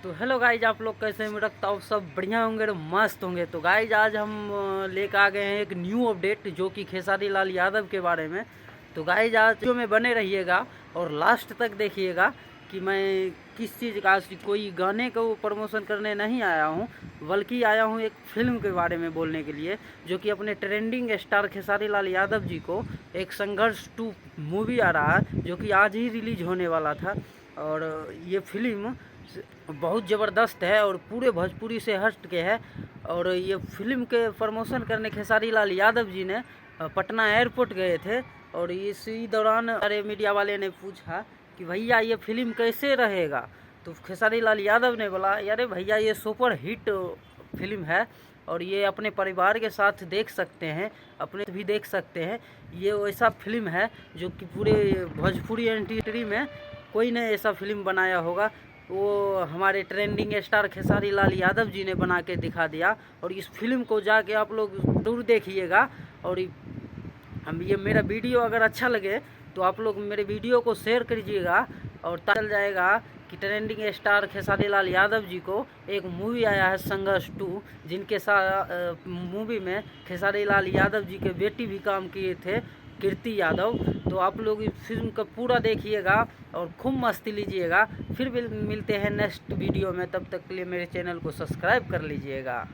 तो hello guys, आप लोग कैसे हैं? मैं रखता हूँ सब बढ़िया होंगे और मस्त होंगे। तो गाइज आज हम लेकर आ गए हैं एक न्यू अपडेट जो कि खेसारी लाल यादव के बारे में। तो गाइज आज वीडियो में बने रहिएगा और लास्ट तक देखिएगा कि मैं किस चीज़ का, कोई गाने को प्रमोशन करने नहीं आया हूँ, बल्कि आया हूँ एक फिल्म के बारे में बोलने के लिए, जो कि अपने ट्रेंडिंग स्टार खेसारी लाल यादव जी को एक संघर्ष 2 मूवी आ रहा है जो कि आज ही रिलीज होने वाला था। और ये फिल्म बहुत ज़बरदस्त है और पूरे भोजपुरी से हट के है। और ये फिल्म के प्रमोशन करने खेसारी लाल यादव जी ने पटना एयरपोर्ट गए थे और इसी दौरान अरे मीडिया वाले ने पूछा कि भैया ये फिल्म कैसे रहेगा। तो खेसारी लाल यादव ने बोला, अरे भैया ये सुपर हिट फिल्म है और ये अपने परिवार के साथ देख सकते हैं, अपने भी देख सकते हैं। ये वैसा फिल्म है जो कि पूरे भोजपुरी इंडस्ट्री में कोई ने ऐसा फिल्म बनाया होगा। वो हमारे ट्रेंडिंग स्टार खेसारी लाल यादव जी ने बना के दिखा दिया। और इस फिल्म को जाके आप लोग जरूर देखिएगा। और हम ये मेरा वीडियो अगर अच्छा लगे तो आप लोग मेरे वीडियो को शेयर कीजिएगा और चल जाएगा कि ट्रेंडिंग स्टार खेसारी लाल यादव जी को एक मूवी आया है संघर्ष 2, जिनके साथ मूवी में खेसारी लाल यादव जी के बेटी भी काम किए थे, कीर्ति यादव। तो आप लोग इस फिल्म को पूरा देखिएगा और खूब मस्ती लीजिएगा। फिर मिलते हैं नेक्स्ट वीडियो में, तब तक के लिए मेरे चैनल को सब्सक्राइब कर लीजिएगा।